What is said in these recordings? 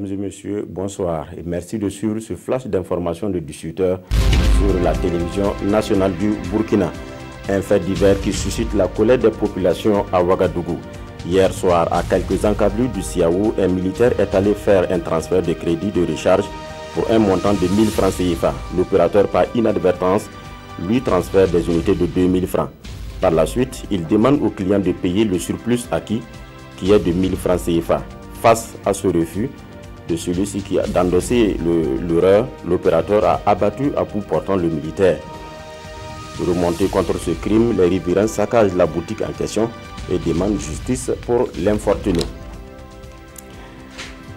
Mesdames et messieurs, bonsoir et merci de suivre ce flash d'information de 18h sur la télévision nationale du Burkina. Un fait divers qui suscite la colère des populations à Ouagadougou. Hier soir, à quelques encablures du Siaou, un militaire est allé faire un transfert de crédit de recharge pour un montant de 1000 francs CFA. L'opérateur, par inadvertance, lui transfère des unités de 2000 francs. Par la suite, il demande au client de payer le surplus acquis qui est de 1000 francs CFA. Face à ce refus de celui-ci qui a endossé l'erreur, l'opérateur a abattu à bout portant le militaire. Remonté contre ce crime, les riverains saccagent la boutique en question et demandent justice pour l'infortuné.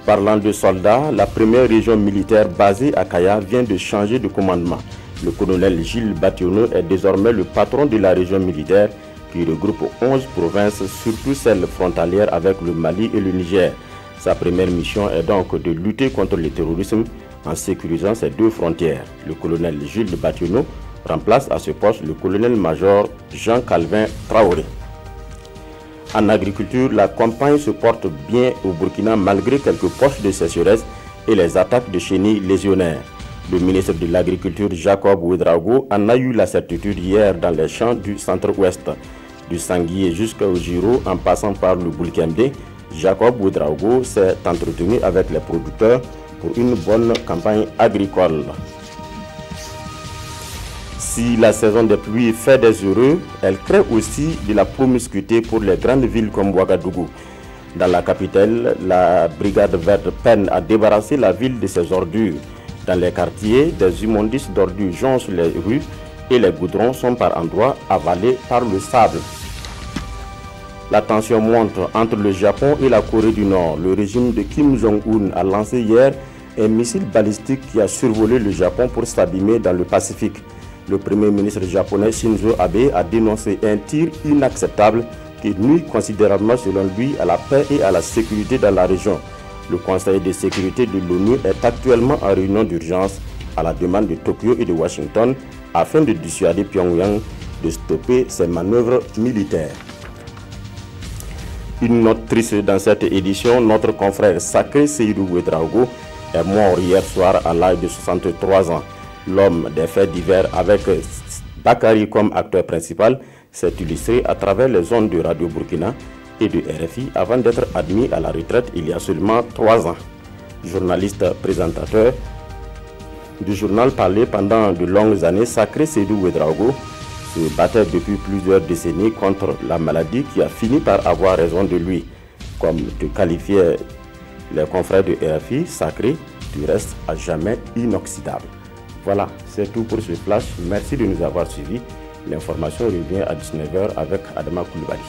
Parlant de soldats, la première région militaire basée à Kaya vient de changer de commandement. Le colonel Gilles Bationneau est désormais le patron de la région militaire qui regroupe 11 provinces, surtout celles frontalières avec le Mali et le Niger. Sa première mission est donc de lutter contre le terrorisme en sécurisant ces deux frontières. Le colonel Gilles Bationneau remplace à ce poste le colonel-major Jean-Calvin Traoré. En agriculture, la campagne se porte bien au Burkina malgré quelques poches de sécheresse et les attaques de chenilles légionnaires. Le ministre de l'Agriculture Jacob Ouedraogo en a eu la certitude hier dans les champs du centre-ouest. Du Sanguier jusqu'au Giro en passant par le Boulkembe, Jacob Ouedraogo s'est entretenu avec les producteurs pour une bonne campagne agricole. Si la saison des pluies fait des heureux, elle crée aussi de la promiscuité pour les grandes villes comme Ouagadougou. Dans la capitale, la brigade verte peine à débarrasser la ville de ses ordures. Dans les quartiers, des immondices d'ordures jonchent les rues et les goudrons sont par endroits avalés par le sable. La tension monte entre le Japon et la Corée du Nord. Le régime de Kim Jong-un a lancé hier un missile balistique qui a survolé le Japon pour s'abîmer dans le Pacifique. Le premier ministre japonais Shinzo Abe a dénoncé un tir inacceptable qui nuit considérablement selon lui à la paix et à la sécurité dans la région. Le Conseil de sécurité de l'ONU est actuellement en réunion d'urgence à la demande de Tokyo et de Washington afin de dissuader Pyongyang de stopper ses manœuvres militaires. Une note triste dans cette édition, notre confrère Sacré Seydou Ouedraogo est mort hier soir à l'âge de 63 ans. L'homme des faits divers avec Bakary comme acteur principal s'est illustré à travers les ondes de Radio Burkina et de RFI avant d'être admis à la retraite il y a seulement 3 ans. Journaliste présentateur du journal parlé pendant de longues années, Sacré Seydou Ouedraogo se battait depuis plusieurs décennies contre la maladie qui a fini par avoir raison de lui. Comme te qualifiaient les confrères de RFI, Sacré, tu restes à jamais inoxydable. Voilà, c'est tout pour ce flash. Merci de nous avoir suivis. L'information revient à 19h avec Adama Koulibaly.